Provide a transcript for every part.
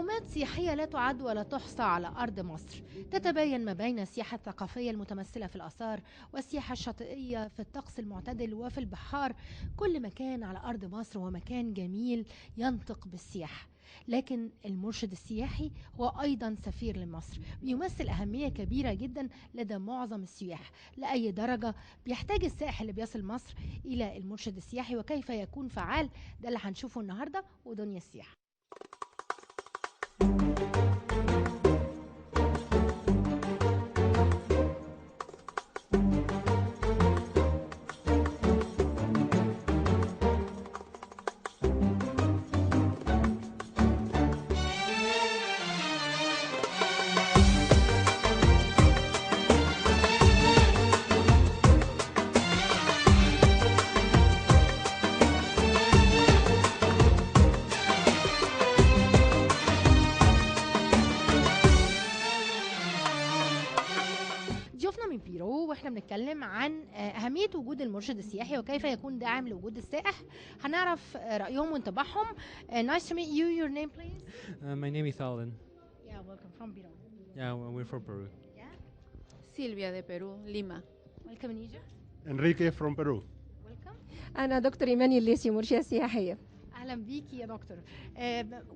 معلومات سياحية لا تعد ولا تحصى على أرض مصر، تتباين ما بين السياحة الثقافية المتمثلة في الآثار والسياحة الشاطئية في الطقس المعتدل وفي البحار. كل مكان على أرض مصر هو مكان جميل ينطق بالسياحة، لكن المرشد السياحي هو أيضا سفير لمصر، بيمثل أهمية كبيرة جدا لدى معظم السياح. لأي درجة بيحتاج السائح اللي بيصل مصر إلى المرشد السياحي وكيف يكون فعال؟ ده اللي هنشوفه النهاردة ودنيا السياحة. ضيوفنا من بيرو واحنا بنتكلم عن أهمية وجود المرشد السياحي وكيف يكون داعم لوجود السائح. هنعرف رأيهم وانطباعهم. Nice to meet you. Your name please? My name is Alan. Yeah, welcome from Peru. Yeah, we're from Peru. Yeah. Silvia de Perú, Lima. Welcome in Egypt. Enrique from Peru. Welcome. أنا دكتور إيماني الليسي مرشدة سياحية. أهلا بيكي يا دكتور.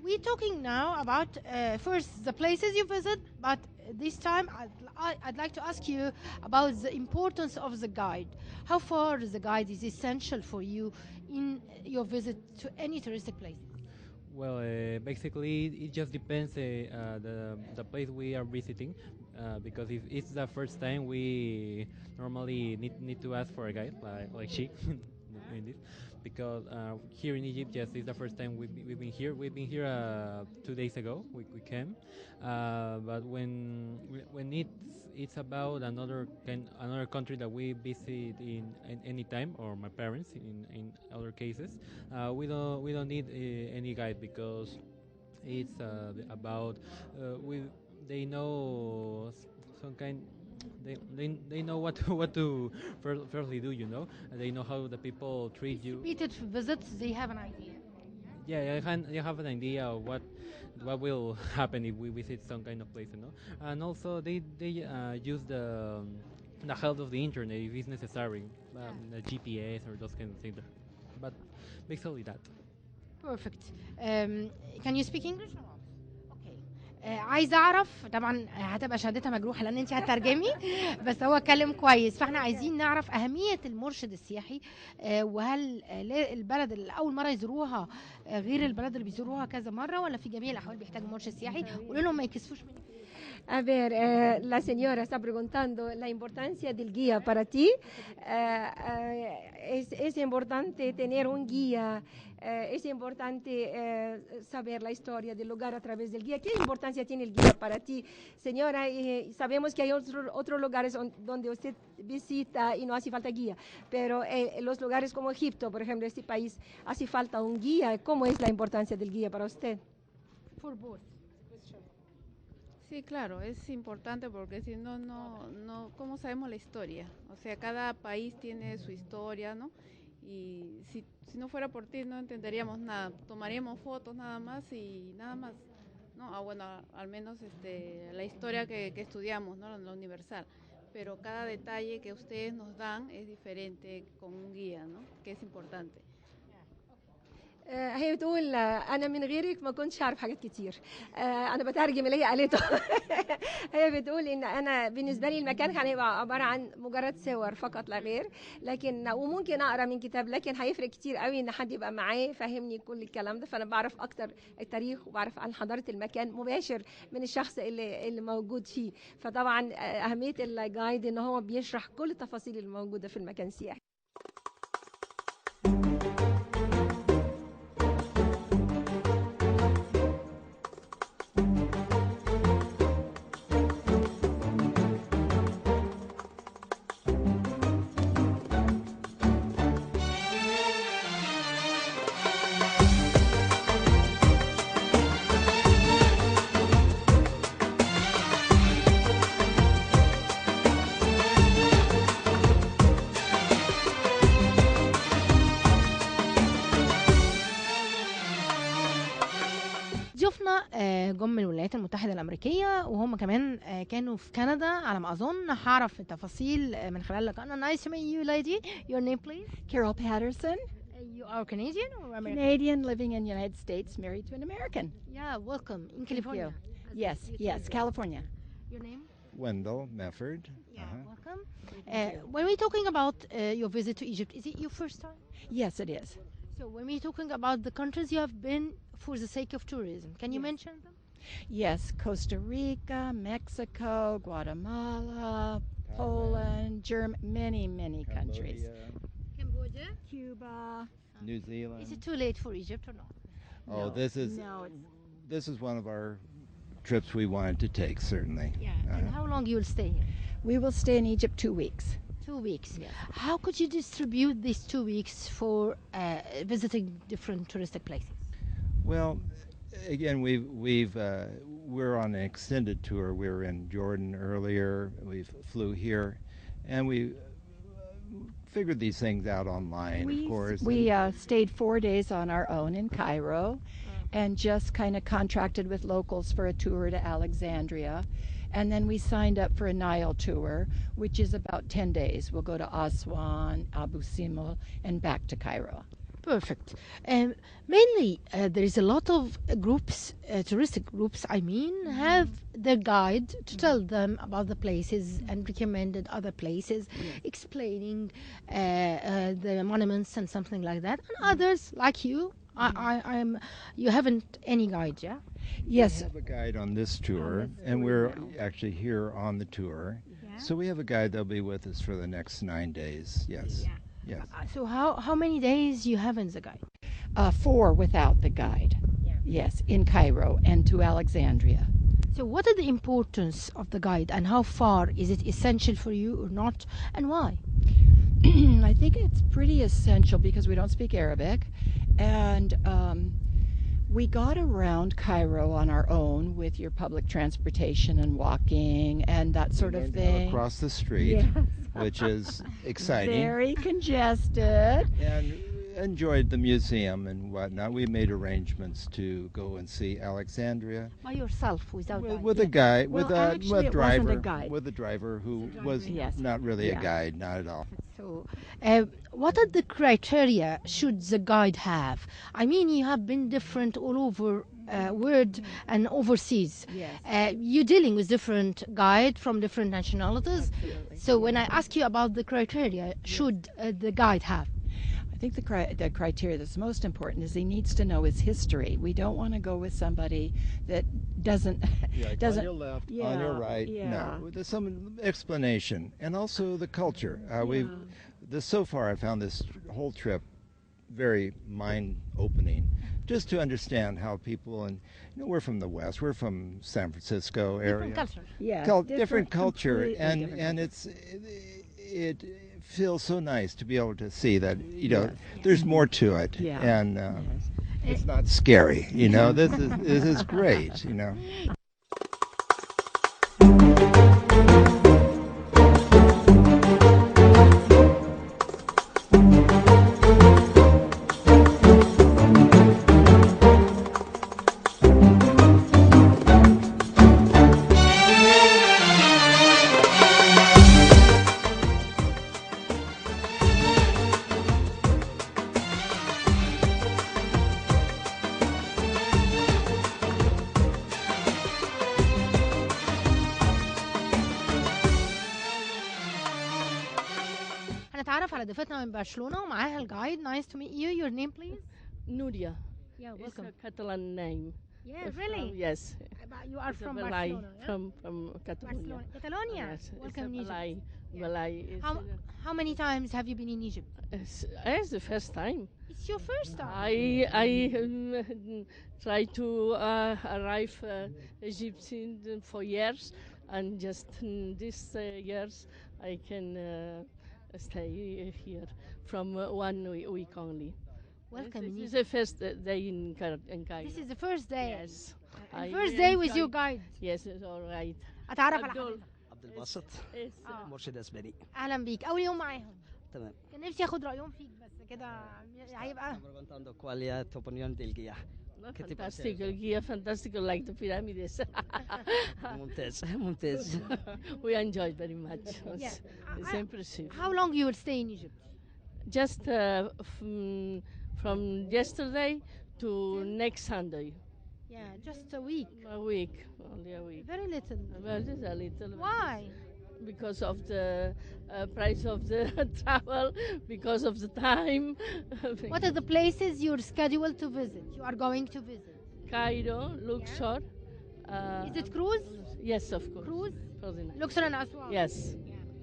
We're talking now about first the places you visit, but this time I'd like to ask you about the importance of the guide. How far the guide is essential for you in your visit to any touristic places? Well, basically, it just depends the place we are visiting, because if it's the first time, we normally need to ask for a guide, like she in this, because here in Egypt, yes, it's the first time we've been here. We've been here 2 days ago. We came, but when it's about another country that we visit in any time, or my parents in other cases, we don't need any guide, because it's about they know some kind. They know what to firstly do, you know. They know how the people treat you. Repeated visits, they have an idea. Yeah, you have an idea of what will happen if we visit some kind of place, you know. And also they use the help of the internet if it's necessary, the GPS or those kind of things. But basically that. Perfect. Can you speak English? عايزه اعرف، طبعا هتبقى شهادتها مجروحه لان انت هتترجمي، بس هو اتكلم كويس، فاحنا عايزين نعرف اهميه المرشد السياحي، وهل البلد اللي اول مره يزوروها غير البلد اللي بيزوروها كذا مره، ولا في جميع الاحوال بيحتاجوا مرشد سياحي؟ قولوا لهم ما يكسفوش منك. A ver, la señora está preguntando la importancia del guía para ti. Es importante tener un guía, es importante saber la historia del lugar a través del guía. ¿Qué importancia tiene el guía para ti, señora? Sabemos que hay otros lugares donde usted visita y no hace falta guía, pero los lugares como Egipto, por ejemplo, este país, hace falta un guía. ¿Cómo es la importancia del guía para usted? For both. Sí, claro, es importante porque si no, ¿cómo sabemos la historia? O sea, cada país tiene su historia, ¿no? Y si no fuera por ti no entenderíamos nada, tomaríamos fotos nada más y nada más, ¿no? Bueno, al menos la historia que estudiamos, ¿no? Lo universal, pero cada detalle que ustedes nos dan es diferente con un guía, ¿no? Que es importante. هي بتقول انا من غيرك ما كنتش اعرف حاجات كتير. انا بترجم اللي هي قالته. هي بتقول ان انا بالنسبه لي المكان كان هيبقى عباره عن مجرد صور فقط لا غير، لكن وممكن اقرا من كتاب، لكن هيفرق كتير قوي ان حد يبقى معايا فهمني كل الكلام ده، فانا بعرف اكتر التاريخ وبعرف عن حضاره المكان مباشر من الشخص اللي موجود فيه. فطبعا اهميه الجايد ان هو بيشرح كل التفاصيل الموجوده في المكان السياحي. ضيوفنا جم من الولايات المتحدة الأمريكية، وهم كمان كانوا في كندا على ما أظن. هعرف التفاصيل من خلال لقائنا. Nice to meet you, lady. Your name, please? Carol Patterson, You are Canadian or American? Canadian, living in the United States, married to an American. Yeah, welcome. In California. Yes, California. Your name? Wendell Mefford. Welcome. When we're talking about your visit to Egypt, is it your first time? Yes, it is. So when we're talking about the countries you have been for the sake of tourism, can you mention them? Yes, Costa Rica, Mexico, Guatemala, Poland, many countries. Cambodia. Cuba. New Zealand. Is it too late for Egypt or not? Oh, No, this is one of our trips we wanted to take, certainly. Yeah. And how long you'll stay here? we will stay in Egypt 2 weeks. 2 weeks. Yes. How could you distribute these 2 weeks for visiting different touristic places? Well, again, we're on an extended tour. We were in Jordan earlier. We flew here, and we figured these things out online, of course. We stayed 4 days on our own in Cairo and just kind of contracted with locals for a tour to Alexandria. And then we signed up for a Nile tour, which is about 10 days. We'll go to Aswan, Abu Simbel, and back to Cairo. Perfect. Mainly, there is a lot of groups, touristic groups, have their guide to tell them about the places and recommended other places, explaining the monuments and something like that. And others, like you, you haven't any guide, yeah? Yes. We have a guide on this tour, and we're actually here on the tour. So we have a guide that'll be with us for the next 9 days. Yes. Yes. So how many days you have in the guide? 4 without the guide. Yes, in Cairo and to Alexandria. So what are the importance of the guide, and how far is it essential for you or not, and why? I think it's pretty essential because we don't speak Arabic, and we got around Cairo on our own with your public transportation and walking and that sort of thing. Across the street, Yes. which is exciting. Very congested. And enjoyed the museum and whatnot. We made arrangements to go and see Alexandria. By yourself, without guide? With a guide, Well, actually, with it wasn't driver, a guide. with a driver who was Yes. not really a Yeah. guide, not at all. So, what are the criteria should the guide have? I mean, you have been different all over world and overseas. Yes. You're dealing with different guide from different nationalities. So when I ask you about the criteria, should the guide have? I think the criteria that's most important is he needs to know his history. We don't want to go with somebody that doesn't On your left, on your right. Yeah. No, there's some explanation, and also the culture. So far, I found this whole trip very mind-opening, just to understand how people, and we're from the West, we're from San Francisco area, Different culture. Yeah. different culture, completely and different it feels so nice to be able to see that there's more to it, Yeah. and it's not scary. This is great. هنتعرف على ضيفتنا من برشلونة ومعاها الجايد. Nice to meet you. Your name, please? Nuria. Yeah, It's welcome. a Catalan name. Yeah, really? Yes. You are from Balai, Barcelona, yeah? from Catalonia. Barcelona. Catalonia. Yes, Welcome in it's a Egypt. Balai. Balai is How many times have you been in Egypt? it's the first time. It's your first time. I try to arrive Egypt for years, and just these years I can stay here from 1 week only. Welcome in This is Egypt. the first day in Cairo. This is the first day. Yes. And first day with your guide. Yes, it's all right. اتعرف على عبدول. حضرتك. عبد الباسط مرشد اسباني. اهلا بيك. اول يوم معاهم. تمام. كان نفسي اخد رايهم فيك بس كده هيبقى. Estamos preguntando cuál es tu opinión del guía. ¿Qué te parece? Fantástico, el guía fantástico, like the pyramids. ممتاز ممتاز. We enjoyed very much. Yeah. It's impressive. How long you will stay in Egypt? Just from yesterday to next Sunday. Yeah, just a week. A week, only a week. Very little. Well, just a little. Why? Because of the price of the travel, because of the time. What are the places you're scheduled to visit? You are going to visit? Cairo, Luxor. Is it cruise? Yes, of course. Cruise? For the night. Luxor and Aswan? Yes.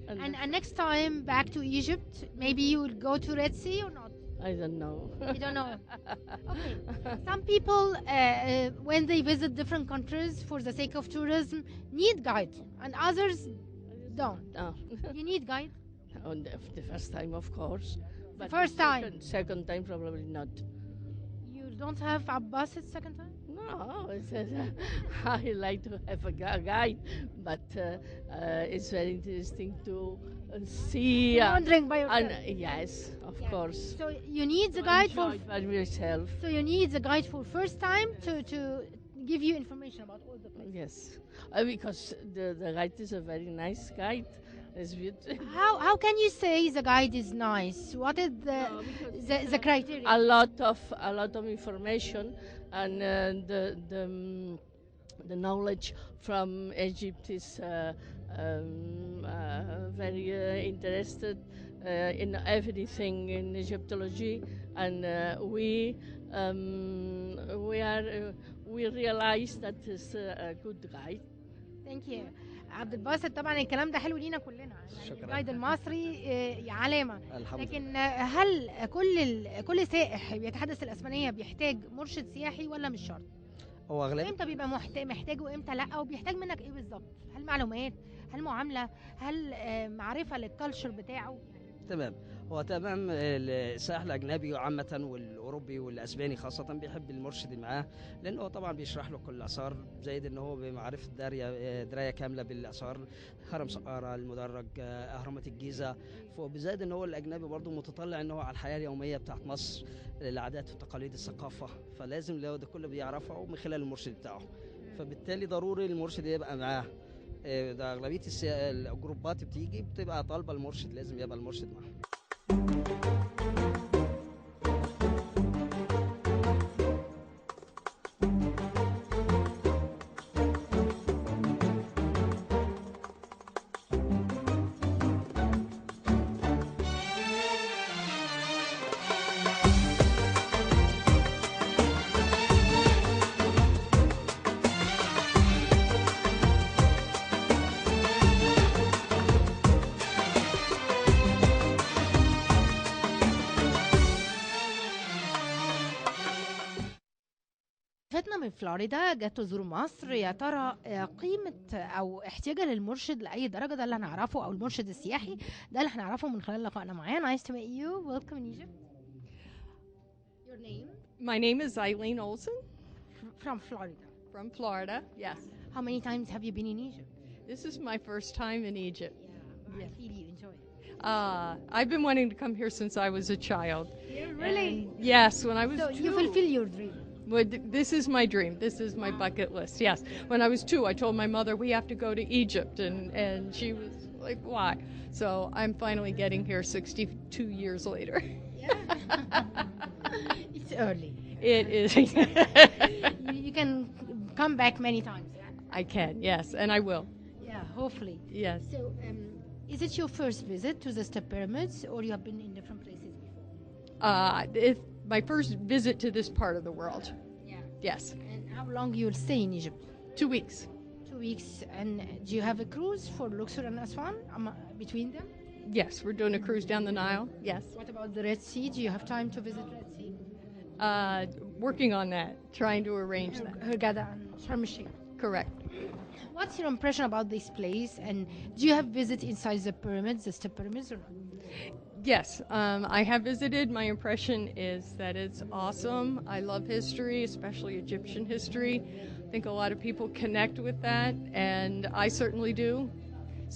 And next time back to Egypt, maybe you will go to Red Sea or not? I don't know. You don't know. Okay. Some people, when they visit different countries for the sake of tourism, need guide, and others don't. No. You need guide. On the first time, of course. But first the time? Second time, probably not. You don't have Abbas at second time? No, I like to have a guide, but it's very interesting to see. Wandering by yourself. Yes, of Yeah. course. So you need the guide for. Enjoy it by yourself. So you need the guide for first time to give you information about all the places. Yes, because the guide is a very nice guide. It's beautiful. How can you say the guide is nice? What is the criteria? A lot of information, and the knowledge from Egypt is very interested in everything in Egyptology, and we realize that it's a good guide. Thank you. عبد الباسط طبعا الكلام ده حلو لينا كلنا يعني شكراً. الجايد المصري علامه الحمد لكن هل كل سائح بيتحدث الاسبانيه بيحتاج مرشد سياحي ولا مش شرط؟ هو أغلب امتى بيبقى محتاج وامتى لا وبيحتاج منك ايه بالظبط؟ هل معلومات؟ هل معامله؟ هل معرفه للكالتشر بتاعه؟ تمام. هو تمام السائح الاجنبي عامه والاوروبي والاسباني خاصه بيحب المرشد اللي معاه، لانه هو طبعا بيشرح له كل الاثار، زائد ان هو بمعرفه درايه كامله بالاثار، هرم سقاره، المدرج، اهرامات الجيزه، وبزائد ان هو الاجنبي برضه متطلع ان هو على الحياه اليوميه بتاعت مصر، العادات والتقاليد، الثقافه، فلازم لو ده كله بيعرفه من خلال المرشد بتاعه، فبالتالي ضروري المرشد يبقى معاه. ده اغلبيه الجروبات بتيجي بتبقى طالبه المرشد، لازم يبقى المرشد معاه. فتنا من فلوريدا جت تزور مصر، يا ترى قيمة أو احتياجها للمرشد لأي درجة؟ ده اللي هنعرفه، أو المرشد السياحي ده اللي هنعرفه من خلال لقائنا معاه. Nice to meet you. Welcome in Egypt. Your name? My name is Eileen Olson From Florida. from Florida. Yes. How many times have you been in Egypt? This is my first time in Egypt. Yeah, I feel you enjoy it. I've been wanting to come here since I was a child. Really? And yes, when I was So two. you fulfill your dream. Well, this is my dream. This is my bucket list. Yes. When I was 2, I told my mother we have to go to Egypt, and she was like, "Why?" So I'm finally getting here 62 years later. It's early. It is. You can come back many times. Yeah? I can. Yes, and I will. Yeah, hopefully. Yes. So, is it your first visit to the Step Pyramids, or you have been in different places before? It's my first visit to this part of the world. Yeah. Yes. And how long you will stay in Egypt? 2 weeks. 2 weeks. And do you have a cruise for Luxor and Aswan between them? Yes, we're doing a cruise down the Nile. Yes. What about the Red Sea? Do you have time to visit Red Sea? Working on that, trying to arrange that. Hurghada and Sharm el-Sheikh. Correct. What's your impression about this place? And do you have visit inside the pyramids, the Step Pyramids, or not? Yes, I have visited. My impression is that it's awesome. I love history, especially Egyptian history. I think a lot of people connect with that, and I certainly do.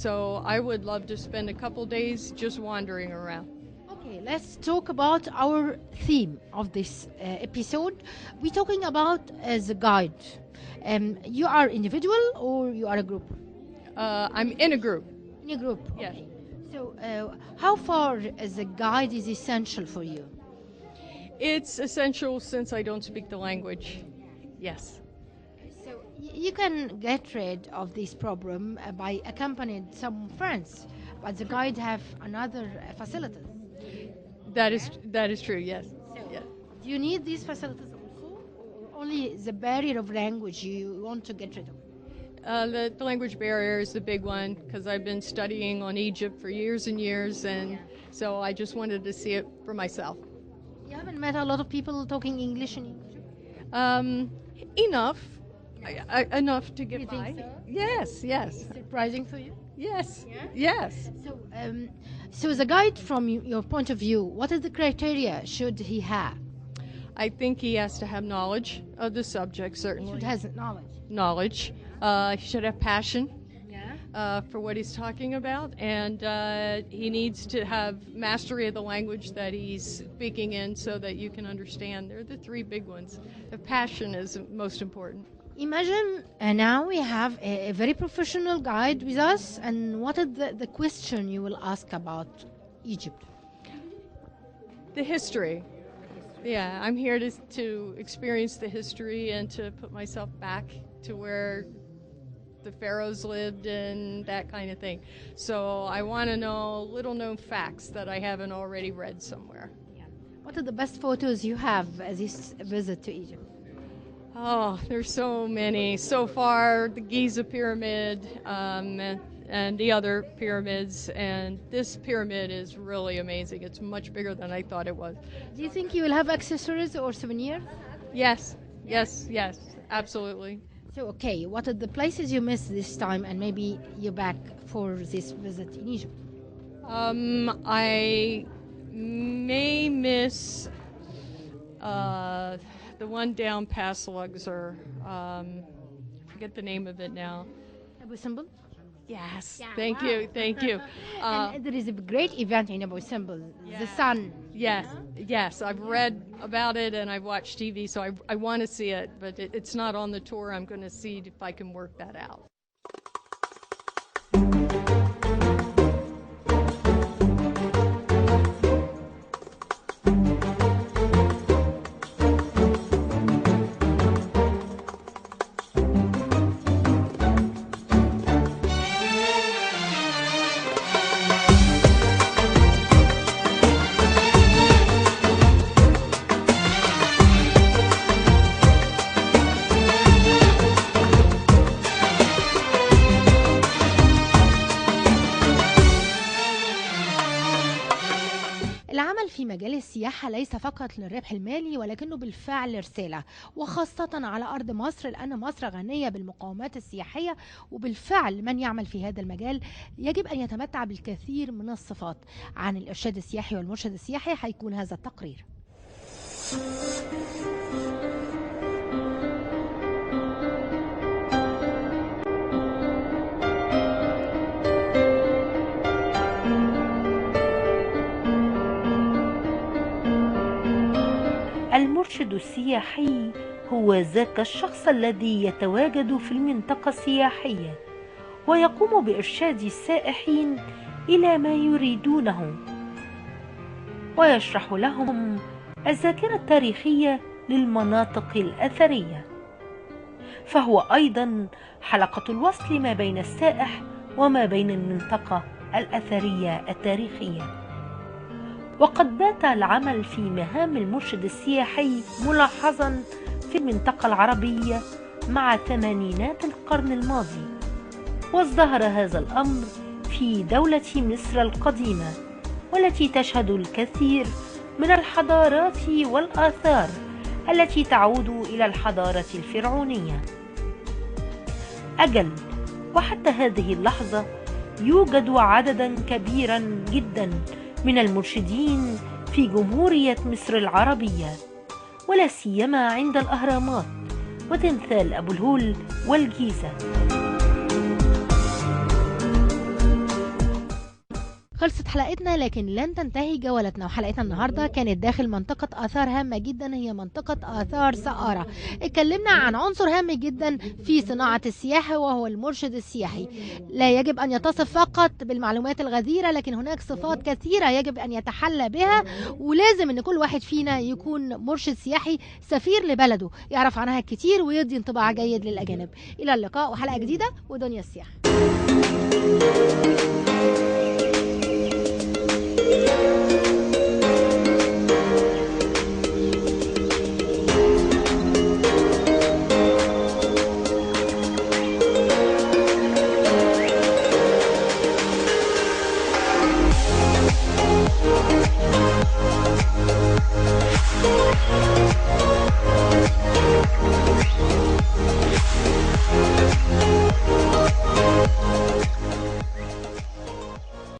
So I would love to spend a couple days just wandering around. Okay. Okay, let's talk about our theme of this episode. We're talking about as a guide. You are individual or you are a group? I'm in a group. In a group. Yes. Okay. So, how far as a guide is essential for you? It's essential since I don't speak the language. Yes. So you can get rid of this problem by accompanying some friends, but the guide have another facilities. That is true. Yes. Yes. Do you need these facilities also, or only the barrier of language you want to get rid of? The language barrier is the big one because I've been studying on Egypt for years and years, and so I just wanted to see it for myself. You haven't met a lot of people talking English in Egypt? Enough. Enough to get You by. think so? Yes. Yes. Surprising for you? Yes. Yeah? Yes. So, so as a guide from your point of view, what is the criteria should he have? I think he has to have knowledge of the subject, He certainly. should have knowledge. Knowledge. He should have passion for what he's talking about, and he needs to have mastery of the language that he's speaking in so that you can understand. They're the three big ones. The passion is most important. Imagine now we have a very professional guide with us, and what is the question you will ask about Egypt? The history. Yeah, I'm here to experience the history and to put myself back to where the pharaohs lived and that kind of thing. So I want to know little known facts that I haven't already read somewhere. What are the best photos you have as this visit to Egypt? Oh, there's so many. So far, the Giza pyramid and the other pyramids, and this pyramid is really amazing. It's much bigger than I thought it was. Do you think you will have accessories or souvenirs? Yes, absolutely. So, okay, what are the places you missed this time, and maybe you're back for this visit in Egypt? I may miss the one down past Luxor. Forget the name of it now. Abu Simbel? Yes, Yeah, thank wow. you, thank you. And there is a great event in Abu Simbel, the sun. Yes, I've read about it and I've watched TV, so I want to see it, but it's not on the tour. I'm going to see if I can work that out. العمل في مجال السياحة ليس فقط للربح المالي، ولكنه بالفعل رسالة، وخاصة على أرض مصر، لأن مصر غنية بالمقومات السياحية، وبالفعل من يعمل في هذا المجال يجب أن يتمتع بالكثير من الصفات. عن الإرشاد السياحي والمرشد السياحي هيكون هذا التقرير. المرشد السياحي هو ذاك الشخص الذي يتواجد في المنطقة السياحية ويقوم بإرشاد السائحين إلى ما يريدونه، ويشرح لهم الذاكرة التاريخية للمناطق الأثرية، فهو أيضا حلقة الوصل ما بين السائح وما بين المنطقة الأثرية التاريخية. وقد بات العمل في مهام المرشد السياحي ملاحظا في المنطقة العربية مع ثمانينات القرن الماضي، وازدهر هذا الأمر في دولة مصر القديمة، والتي تشهد الكثير من الحضارات والآثار التي تعود إلى الحضارة الفرعونية. أجل، وحتى هذه اللحظة يوجد عددا كبيرا جدا من المرشدين في جمهورية مصر العربية، ولا سيما عند الأهرامات وتمثال أبو الهول والجيزة. خلصت حلقتنا لكن لن تنتهي جولتنا، وحلقتنا النهارده كانت داخل منطقة آثار هامة جدا، هي منطقة آثار سقارة. اتكلمنا عن عنصر هام جدا في صناعة السياحة وهو المرشد السياحي. لا يجب أن يتصف فقط بالمعلومات الغزيرة، لكن هناك صفات كثيرة يجب أن يتحلى بها، ولازم أن كل واحد فينا يكون مرشد سياحي سفير لبلده، يعرف عنها كتير ويدي انطباع جيد للأجانب. إلى اللقاء وحلقة جديدة ودنيا السياحة.